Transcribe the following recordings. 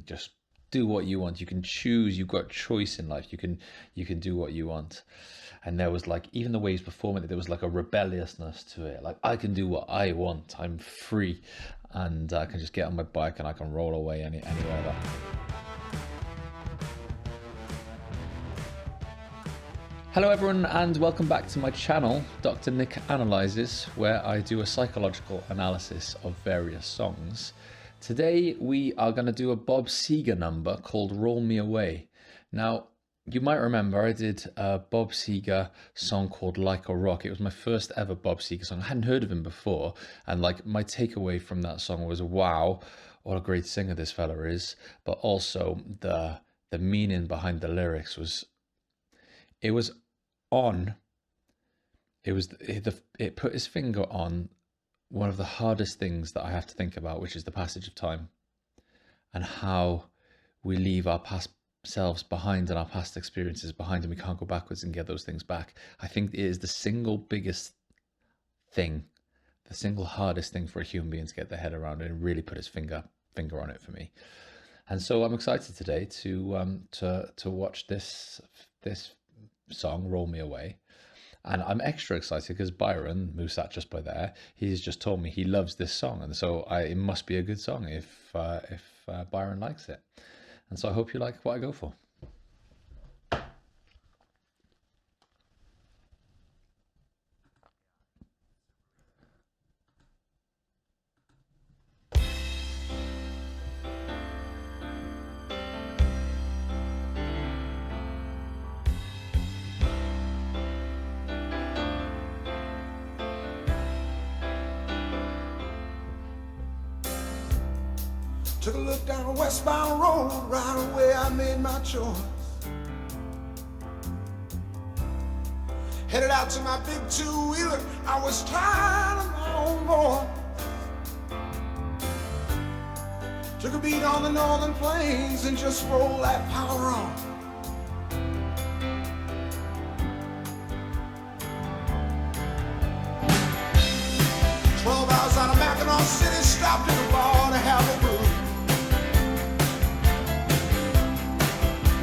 can just do what you want. You can choose. You've got choice in life. You can do what you want. And there was like, even the way he's performing it, there was like a rebelliousness to it. Like, I can do what I want. I'm free, and I can just get on my bike and I can roll away anywhere. Hello everyone, and welcome back to my channel, Dr. Nick Analyzes, where I do a psychological analysis of various songs. Today we are going to do a Bob Seger number called Roll Me Away. Now, you might remember I did a Bob Seger song called Like a Rock. It was my first ever Bob Seger song. I hadn't heard of him before, and like my takeaway from that song was, wow, what a great singer this fella is. But also the meaning behind the lyrics was, it put his finger on one of the hardest things that I have to think about, which is the passage of time, and how we leave our past selves behind and our past experiences behind, and we can't go backwards and get those things back. I think it is the single biggest thing, the single hardest thing for a human being to get their head around, and really put his finger on it for me. And so I'm excited today to watch this song, Roll Me Away. And I'm extra excited because Byron, who sat just by there, he's just told me he loves this song, and so it must be a good song if Byron likes it. And so I hope you like what I go for. Took a look down a westbound road, right away I made my choice. Headed out to my big two-wheeler, I was tired of my own voice. Took a beat on the northern plains and just rolled that power on. "12 hours out of Mackinac City, stopped in a bar to have a brew.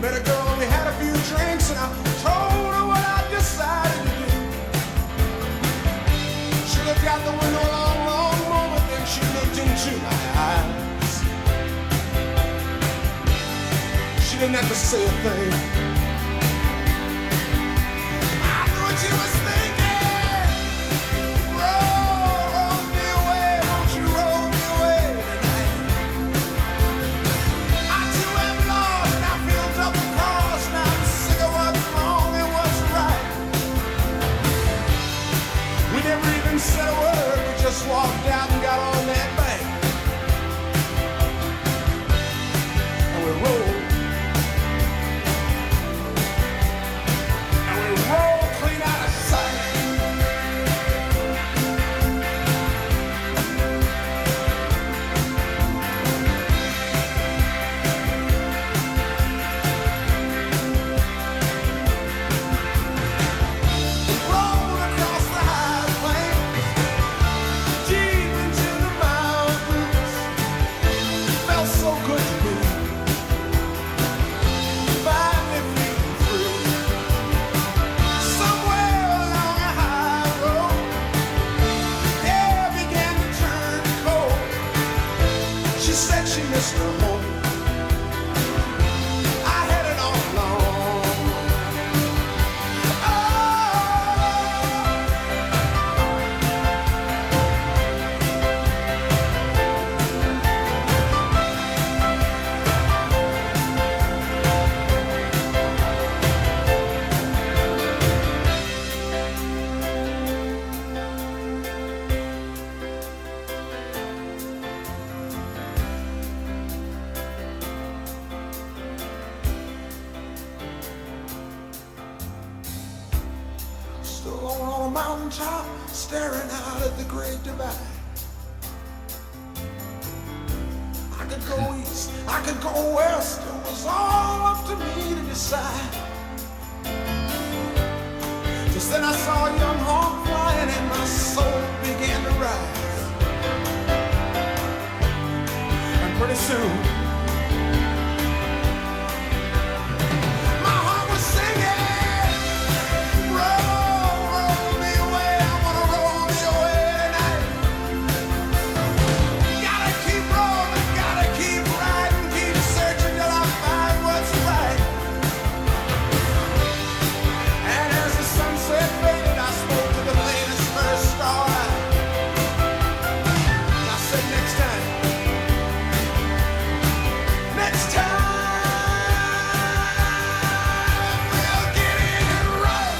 Met a girl and we had a few drinks, and I told her what I decided to do. She looked out the window a long, long moment, then she looked into my eyes. She didn't have to say a thing. I knew what she was thinking. Roll me away, won't you roll me away tonight? I too am lost, I filled up the cost, now I'm sick of what's wrong and what's right. We never even said a word, we just walked out and got on that bank. And we rolled. And we rolled clean out of sight. Rolled across the high plains, deep into the mountains. Felt so good to me. Finally feeling free. Somewhere along a high road, the air began to turn cold. She said she missed her home. I headed on alone. Oh, still alone on a mountaintop, staring out at the Great Divide. I could go east, I could go west, it was all up to me to decide. Just then I saw a young hawk flying and my soul began to rise. And pretty soon It's time. We'll get it right.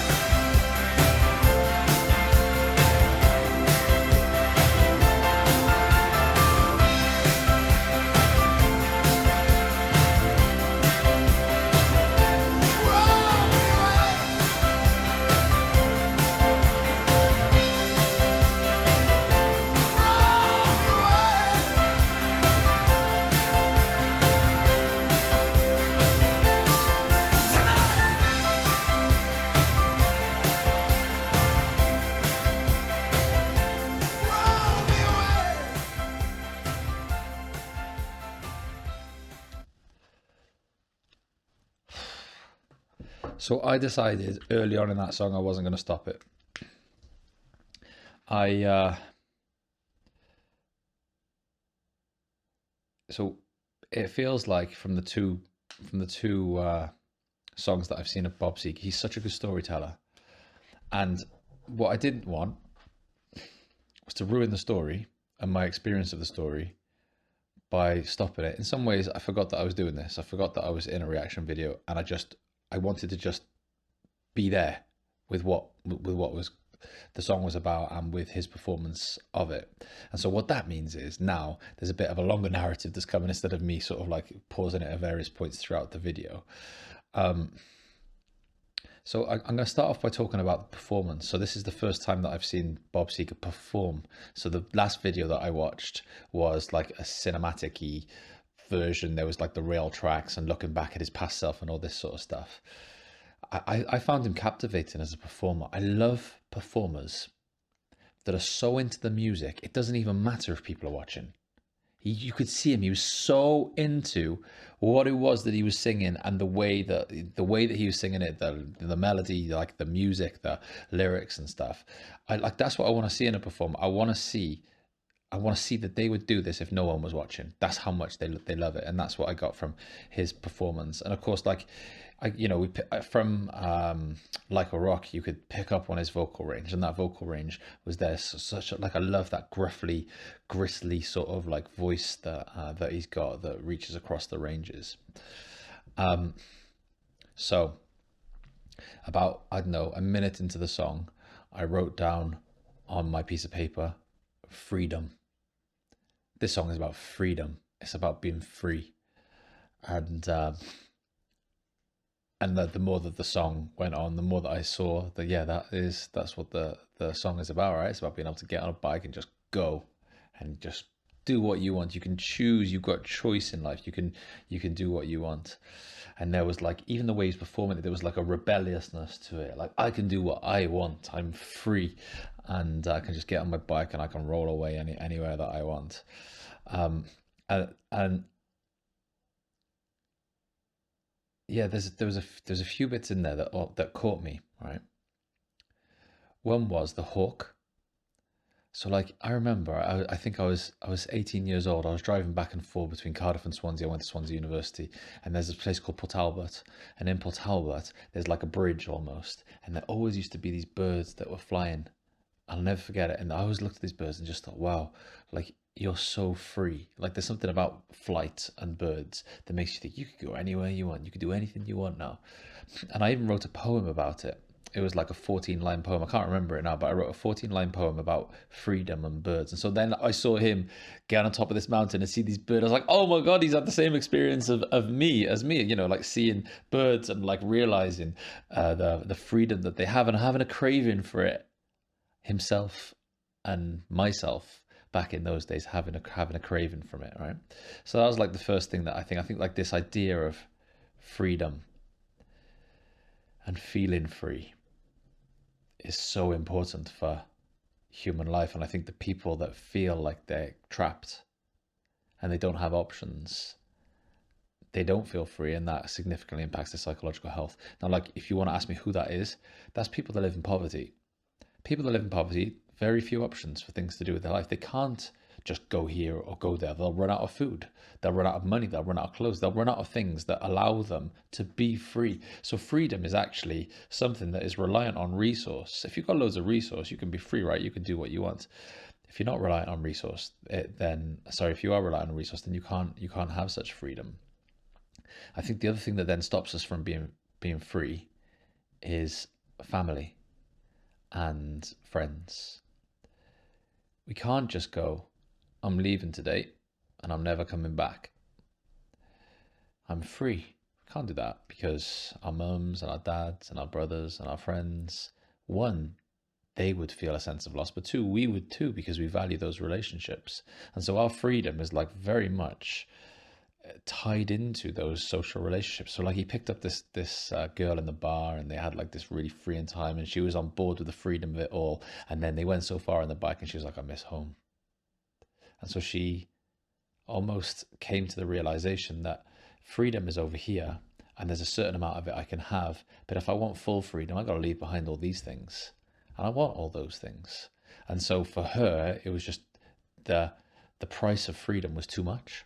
So I decided early on in that song I wasn't going to stop it. So it feels like from the two songs that I've seen of Bob Seger, he's such a good storyteller. And what I didn't want was to ruin the story and my experience of the story by stopping it. In some ways, I forgot that I was doing this. I forgot that I was in a reaction video, and I wanted to just be there with what was the song was about and with his performance of it. And so what that means is now there's a bit of a longer narrative that's coming instead of me sort of like pausing it at various points throughout the video. So I'm going to start off by talking about the performance. So this is the first time that I've seen Bob Seger perform. So the last video that I watched was like a cinematic-y version. There was like the rail tracks and looking back at his past self and all this sort of stuff. I found him captivating as a performer. I love performers that are so into the music, it doesn't even matter if people are watching. You could see him. He was so into what it was that he was singing and the way that he was singing it, the melody, like the music, the lyrics and stuff. That's what I want to see in a performer. I want to see that they would do this if no one was watching. That's how much they love it, and that's what I got from his performance. And of course, like from Like a Rock, you could pick up on his vocal range, and that vocal range was there. Like I love that gruffly, gristly sort of like voice that he's got that reaches across the ranges. So about, I don't know, a minute into the song, I wrote down on my piece of paper, freedom. This song is about freedom. It's about being free. And the more that the song went on, the more that I saw that, yeah, that's what the song is about, right? It's about being able to get on a bike and just go and just do what you want. You can choose. You've got choice in life. You can do what you want. And there was like, even the way he's performing it, there was like a rebelliousness to it. Like, I can do what I want. I'm free, and I can just get on my bike and I can roll away anywhere that I want. And yeah, there's a few bits in there that caught me, right? One was the hook. So like, I remember, I think I was 18 years old. I was driving back and forth between Cardiff and Swansea. I went to Swansea University, and there's this place called Port Talbot. And in Port Talbot, there's like a bridge almost, and there always used to be these birds that were flying. I'll never forget it. And I always looked at these birds and just thought, wow, like, you're so free. Like, there's something about flight and birds that makes you think you could go anywhere you want. You could do anything you want now. And I even wrote a poem about it. It was like a 14-line poem. I can't remember it now, but I wrote a 14-line poem about freedom and birds. And so then I saw him get on top of this mountain and see these birds. I was like, oh my God, he's had the same experience of me, you know, like seeing birds and like realizing the freedom that they have and having a craving for it himself and myself back in those days, having a craving from it, right? So that was like the first thing that I think like this idea of freedom and feeling free is so important for human life. And I think the people that feel like they're trapped and they don't have options, they don't feel free, and that significantly impacts their psychological health. Now, like, if you want to ask me who that is, that's people that live in poverty. People that live in poverty, very few options for things to do with their life. They can't just go here or go there. They'll run out of food. They'll run out of money. They'll run out of clothes. They'll run out of things that allow them to be free. So freedom is actually something that is reliant on resource. If you've got loads of resource, you can be free, right? You can do what you want. If you're not reliant on resource, if you are reliant on resource, then you can't have such freedom. I think the other thing that then stops us from being free is family and friends. We can't just go, I'm leaving today and I'm never coming back. I'm free. We can't do that because our mums and our dads and our brothers and our friends, one, they would feel a sense of loss, but two, we would too, because we value those relationships. And so our freedom is like very much tied into those social relationships. So like he picked up this girl in the bar, and they had like this really freeing time, and she was on board with the freedom of it all. And then they went so far on the bike, and she was like, I miss home. And so she almost came to the realization that freedom is over here, and there's a certain amount of it I can have, but if I want full freedom, I got to leave behind all these things, and I want all those things. And so for her, it was just the price of freedom was too much.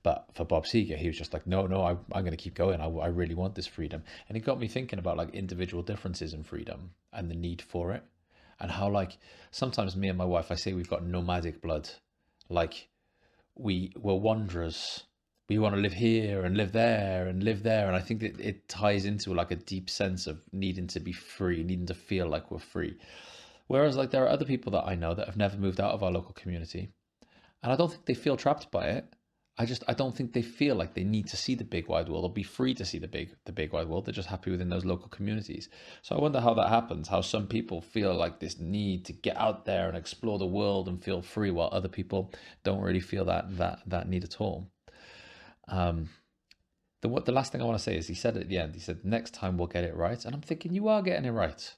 But for Bob Seger, he was just like, no, I'm going to keep going. I really want this freedom. And it got me thinking about like individual differences in freedom and the need for it, and how like sometimes me and my wife, I say we've got nomadic blood. Like we're wanderers. We want to live here and live there and live there. And I think that it ties into like a deep sense of needing to be free, needing to feel like we're free. Whereas like there are other people that I know that have never moved out of our local community, and I don't think they feel trapped by it. I don't think they feel like they need to see the big wide world or be free to see the big wide world. They're just happy within those local communities. So I wonder how that happens, how some people feel like this need to get out there and explore the world and feel free, while other people don't really feel that need at all. The last thing I want to say is, he said at the end, he said, next time we'll get it right. And I'm thinking, you are getting it right.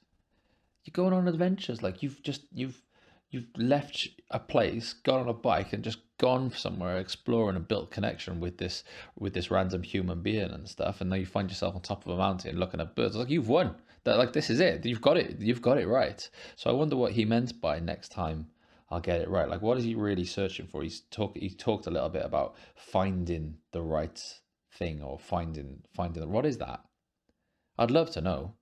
You're going on adventures. Like you've left a place, got on a bike, and just gone somewhere exploring and built connection with this random human being and stuff. And now you find yourself on top of a mountain looking at birds. Like, you've won. That, like, this is it. You've got it right. So I wonder what he meant by next time I'll get it right. Like, what is he really searching for? He talked a little bit about finding the right thing, or finding what is that? I'd love to know,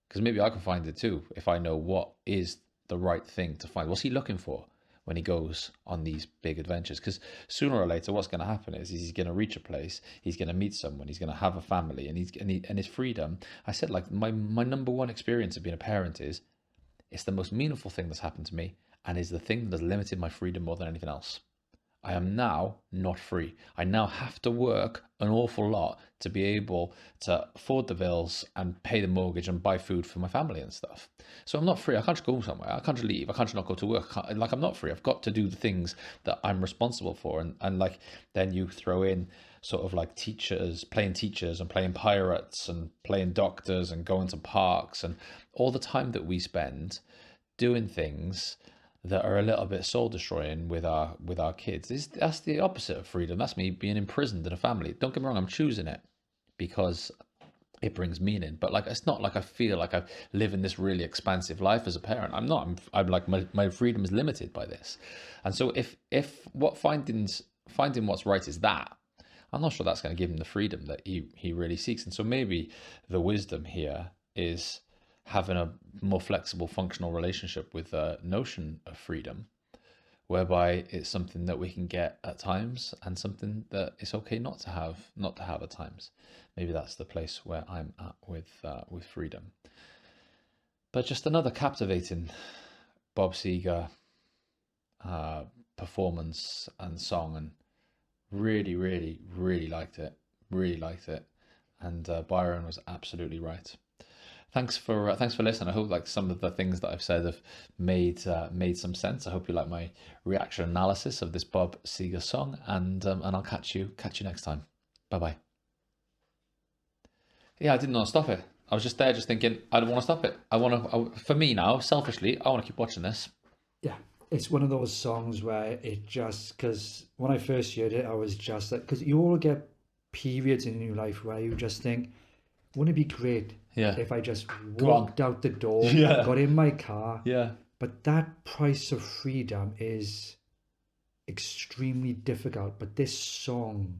because maybe I can find it too if I know what is the right thing to find. What's he looking for when he goes on these big adventures? Because sooner or later, what's going to happen is he's going to reach a place, he's going to meet someone, he's going to have a family, and his freedom. I said, like, my number one experience of being a parent is, it's the most meaningful thing that's happened to me, and is the thing that has limited my freedom more than anything else. I am now not free. I now have to work an awful lot to be able to afford the bills and pay the mortgage and buy food for my family and stuff. So I'm not free. I can't just go somewhere. I can't just leave. I can't just not go to work. I'm not free. I've got to do the things that I'm responsible for. And like, then you throw in sort of like playing teachers and playing pirates and playing doctors and going to parks, and all the time that we spend doing things that are a little bit soul destroying with our kids. That's the opposite of freedom. That's me being imprisoned in a family. Don't get me wrong, I'm choosing it because it brings meaning, but like, it's not like I feel like I live in this really expansive life as a parent. I'm not. I'm like, my freedom is limited by this. And so if what finding what's right is that, I'm not sure that's going to give him the freedom that he really seeks. And so maybe the wisdom here is having a more flexible, functional relationship with the notion of freedom, whereby it's something that we can get at times, and something that it's okay not to have at times. Maybe that's the place where I'm at with freedom. But just another captivating Bob Seger performance and song, and really, really, really liked it. Really liked it, and Byron was absolutely right. Thanks for listening. I hope like some of the things that I've said have made some sense. I hope you like my reaction analysis of this Bob Seger song, and I'll catch you next time. Bye bye. Yeah, I didn't want to stop it. I was just there, just thinking, I don't want to stop it. For me now, selfishly, I want to keep watching this. Yeah, it's one of those songs where it just, because when I first heard it, I was just like, because you all get periods in your life where you just think, wouldn't it be great if I just walked out the door, got in my car? Yeah. But that price of freedom is extremely difficult. But this song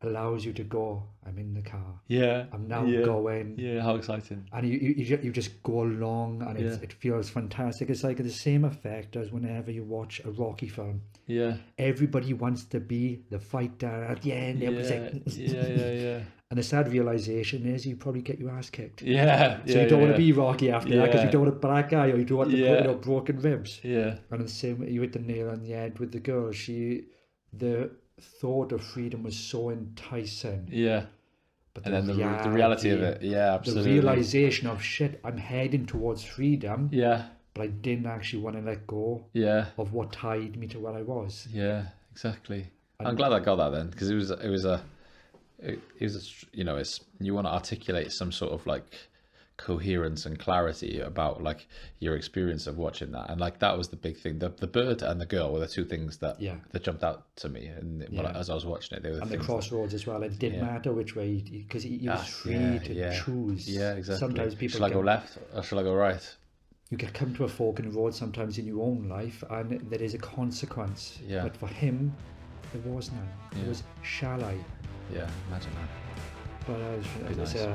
allows you to go I'm in the car. Yeah. I'm now going. Yeah, how exciting. And you just go along, and it feels fantastic. It's like the same effect as whenever you watch a Rocky film. Yeah. Everybody wants to be the fighter at the end. Yeah. And the sad realization is you probably get your ass kicked. Yeah. So you don't want to be Rocky after that, because you don't want a black eye, or you don't want to put broken ribs. Yeah. And the same, you hit the nail on the head with the girl. The thought of freedom was so enticing. Yeah. But and then the reality of it, absolutely. The realization of, shit, I'm heading towards freedom. Yeah. But I didn't actually want to let go. Yeah. Of what tied me to where I was. Yeah, exactly. I'm glad I got that then, because it was you know, it's, you want to articulate some sort of like coherence and clarity about like your experience of watching that, and like that was the big thing. The bird and the girl were the two things that jumped out to me, and as I was watching it, they were the things crossroads as well. It didn't matter which way, because he was free to choose. Yeah, exactly. Sometimes people shall I go left or shall I go right? You get come to a fork in the road sometimes in your own life, and there is a consequence. Yeah. But for him, there was none. It was, shall I? Yeah, imagine that. But as I say,